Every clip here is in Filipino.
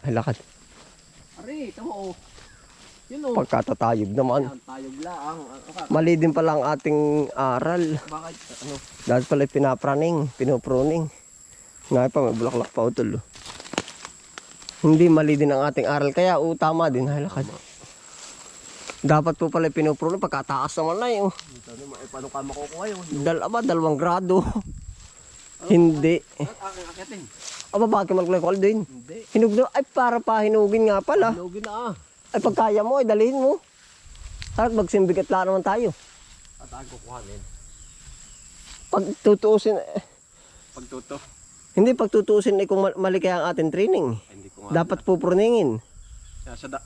Ay, lakad. Ari, ito mo. Yun o. Pagkatatayog naman. Yan, tayog lang. Mali din pala ang ating aral. Bakit? Ano? Dahil pala pinupruning. Ngayon pa, may bulaklak pa utol. Hindi mali din ang ating aral. Kaya, tama din. Ay, lakad. Dapat po pala pinupruning. Pagkataas naman na yun. Paano ka makukuha yun? 2 grado. Hindi. Aking akitin. Aba, bakit maglalakal din? Hindi. Hinug na. Ay, para pa hinugin nga pala. Lugin na Ay, pagkaya mo, ay dalhin mo. At magsimbigat lang naman tayo. At ang kukuhanin. Pag tutuusin, Pagtuto. hindi pagtutuusin kung mali kaya ang ating training. Ay, hindi ko nga. Dapat puproningin.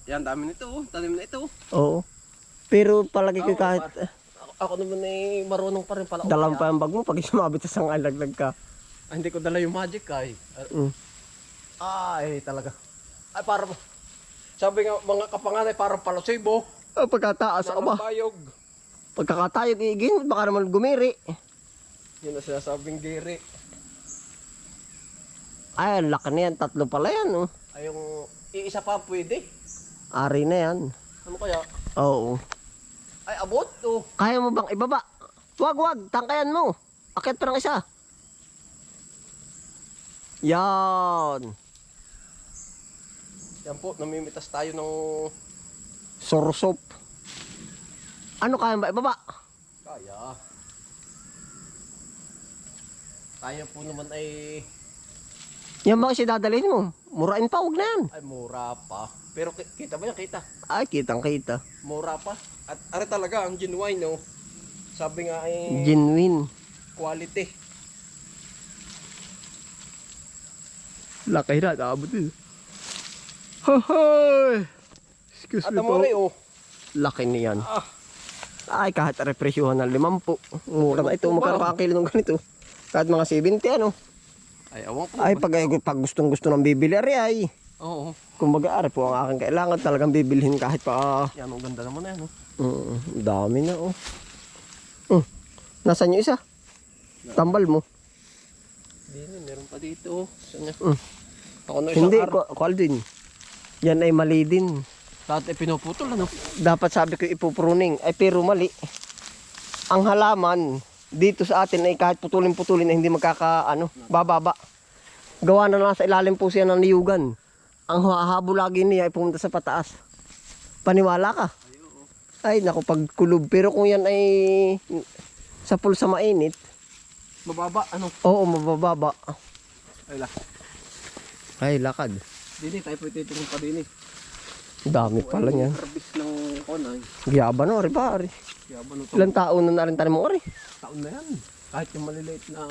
Yan, dami nito. Tanim na ito. Oo. Pero palagi ko kahit Ako naman ay marunong pa rin pala. dalang pa ang bag mo, pag sumabit sa sangalaglag ka. Ay, hindi ko dala yung magic ay. Ay, talaga. Ay, parang. Sabi nga mga kapanganay, parang palosibo. Pagkataas, aba. Bayog. Pagkakatayog iigin, baka naman gumiri. Yun ang sinasabing giri. Ay, ang laki na yan. 3 pala yan. Oh. Ay, yung iisa pa pwede. Ari na yan. Ano kaya? Oo. Ay, abot to. Kaya mo bang ibaba? Wag, tangkayan mo. Akit pa ng isa. Yan. Yan po, namimitas tayo ng Sorsop. Ano kaya ba ibaba? kaya. Kaya po naman ay Yan ba kasi dadalhin mo? Murain pa, huwag na yan. ay mura pa. Pero kita ba yan? Kita. Ay, kitang kita. Mura pa. At are talaga ang genuine, no? Sabi nga ay Genuine. quality. Laki na, naabot din. Hohoy! Excuse At me po. amore, oh. Laki niyan. Ah, Ay, kahit represyuhan ng 50. Mura na ito, 50 ba? magkano kakilo ng ganito. Kahit mga 70, ano. ay awang po. Ay, pag gustong gusto ng bibili, ay. Oo. Kumbaga, ari po ang aking kailangan. Talagang bibilhin kahit pa. Yan, ang ganda naman yan, no? Dami na, oh. Nasaan yung isa? Tambal mo. Hindi, meron pa dito. Saan niya? Ako na isang Hindi, araw. Aldwin. Yan ay mali din. Dati pinuputol, ano? Dapat sabi ko ipupruning. Ay, pero mali. Ang halaman dito sa atin ay kahit putulin-putulin ay hindi bababa. Gawa na nasa ilalim po siya ng niyugan. Ang hahabo lagi niya ay pumunta sa pataas. Paniwala ka? Ay, naku, pagkulob. Pero kung yan ay sa pulsa mainit, Mababa, ano? oo, mabababa. Ay, Ay, lakad. Dini, tayo po ititingin pa dini. Dami pala niyan. Harvest ng konay. Giyaba no, ari pa, ari. Kaya ba nito? Ilang taon na rin tanim mo, ari? Taon na yan. Kahit yung maliliit na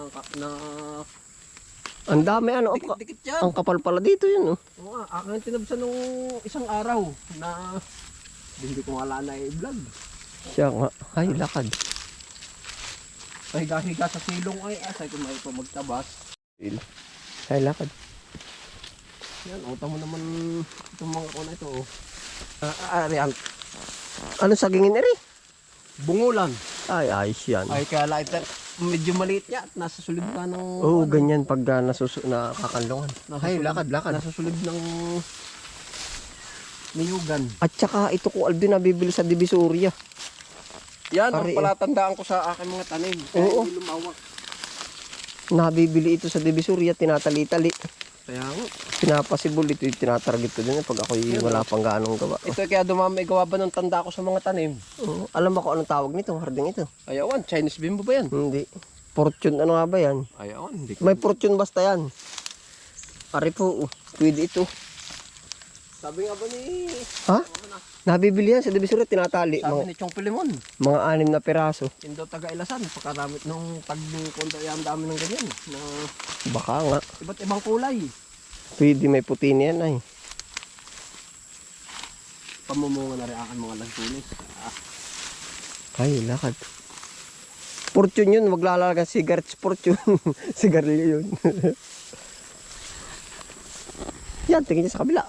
Ang dami, ano, dikit yan. ang kapal pala dito yun, oh. Oo nga, aking tinabsan nung isang araw na hindi ko wala na i-vlog. Siya nga. Ay, lakad. Pahiga-higa sa silong ay asay kung may pa magtabas. Ay, lakad. Yan, utang mo naman itong mga kuna ito. Oh. Ari, ano sagingin, ari? Bungulan. Ay, ayos yan. Ay, kaya light medyo maliit niya at nasa sulib ka ng... Oo, ganyan pag nakakanlungan. Ay, lakad. Nasa sulib ng niyugan. At saka ito ko Aldo nabibili sa Divisoria. Yan, ang Pare, palatandaan ko sa aking mga tanim. Oo. Hindi lumawak. Nabibili ito sa Divisoria, tinatali-tali. Kaya nga. Pinapasibol ito, tinatarget ko din pag ako wala pang ganong gawa. Ito kaya dumami gawa ba ng tanda ko sa mga tanim? Oo, alam mo kung anong tawag nito, harding ito. Ayawan, Chinese bimbo ba yan? Hindi. Fortune, ano nga ba yan? Ayawan, hindi ko. May fortune basta yan. Ari po, pwede ito. Sabi nga ba ni... Ha? Nabibili yan sa Divisoria, tinatali. Sabi ni Chong Pilimon. Mga 6 na piraso. Indo taga Ilasan. Pagkaramit nung tag-kondo yan, dami ng ganyan. Na Baka nga. iba't ibang kulay. Pwede may puti niyan ay. Pamumunga na rin aking mga lantunis. Ay, lakad. Fortune yun, maglalagay cigarettes fortune. Sigarilyo yun. Yan, tingin niya sa kabila.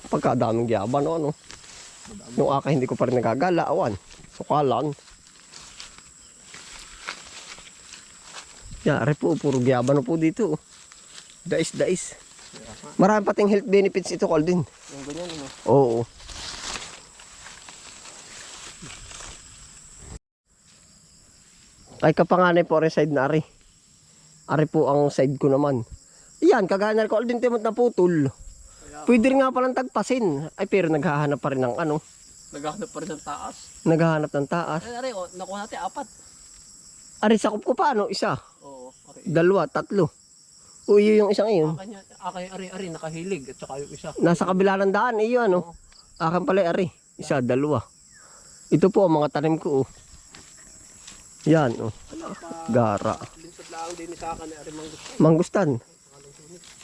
Pagkadaming gyaban o ano. Nung aka hindi ko pa rin nagagala, awan. Sukalan. Yari po, puro gyaban po dito. Dais. Marami pating health benefits ito, Aldin. Yung ganyan, ano? Oo. Ay kapanganay po rin side na ari. Ari po ang side ko naman. Yan, kagana ko Aldin timot na putol. Pwede rin nga palang tagpasin. Ay pero naghahanap pa rin ng ano. Naghahanap pa rin ng taas. Naghahanap ng taas. Ay, nakuha natin 4. Ari sakop ko paano? Isa, Oo, ari. 2, 3. O iyo yung isang iyon. Ari, nakahilig. At saka yung isa. Nasa kabila ng daan, iyo ano. Akin pala ari. Isa, 2. Ito po ang mga tanim ko. Oh. Yan, oh. Gara. Linsod lang din sa akin, ari mangustan. Mangustan.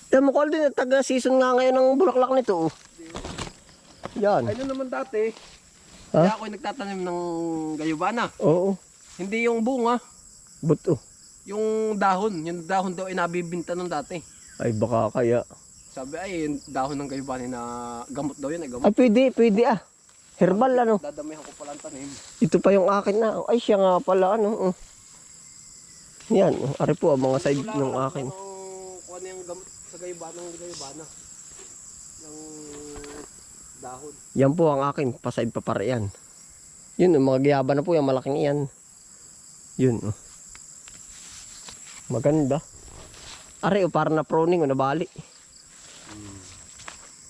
Tama ko din, taga-season nga ngayon ng bulaklak nito. Oh. Yan. Ay, naman dati. Ha? Kaya ako'y nagtatanim ng gayubana. Oo. Hindi yung bunga, Buto. yung dahon. Yung dahon daw ay nabibinta nung dati. Ay baka kaya. Sabi ay, yung dahon ng gayubana na gamot daw yan, ay gamot. Ay pwede ah. Herbal ano. Dadamihan ko pala ang tanim. Ito pa yung akin na. Ay siya nga pala ano. Oh. Yan. Oh. Ari po ang mga side ng akin. Kung ano yung gamot sa gayubana, ng gayubana. Yung dahon. Yan po ang akin. Paside pa para yan. Yun, mga giyaba na po yung malaking iyan. Yun. Oh. Maganda. Ari, oh, para na pruning o nabali.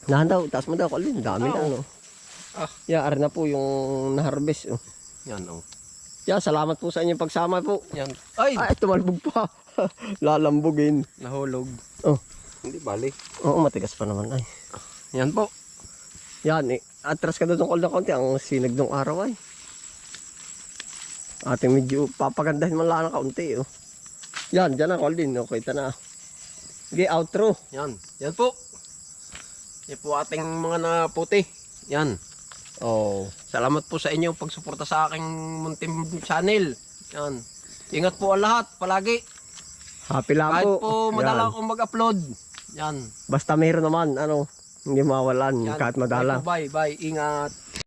Nahan daw, taas mo daw, Colin. Dami na, ano. Yeah, ari na po yung na-harvest. Oh. Yan, oh. Yeah, salamat po sa inyong pagsama po. Yan. Ay! Ay, tumalbog pa. Lalambugin. Nahulog. Oh. Hindi bali. Oo, matigas pa naman ay. Yan po. Yan eh. Atras ka doon tungkol na konti. Ang sinag ng araw ay. Ating medyo papagandahin man lang ng kaunti. Oh. Yan, dyan na Colin. Okay, ito na. Okay, outro. Yan. Yan po. Yan po ating mga naputi. Yan. Oh. Salamat po sa inyong pagsuporta sa aking muntim channel. Yan. Ingat po ang lahat palagi. Happy lang Kahit po. po madala Yan. akong mag-upload. Yan. Basta mayroon naman, ano, hindi mawalan Yan. kahit madala. Bye. Ingat.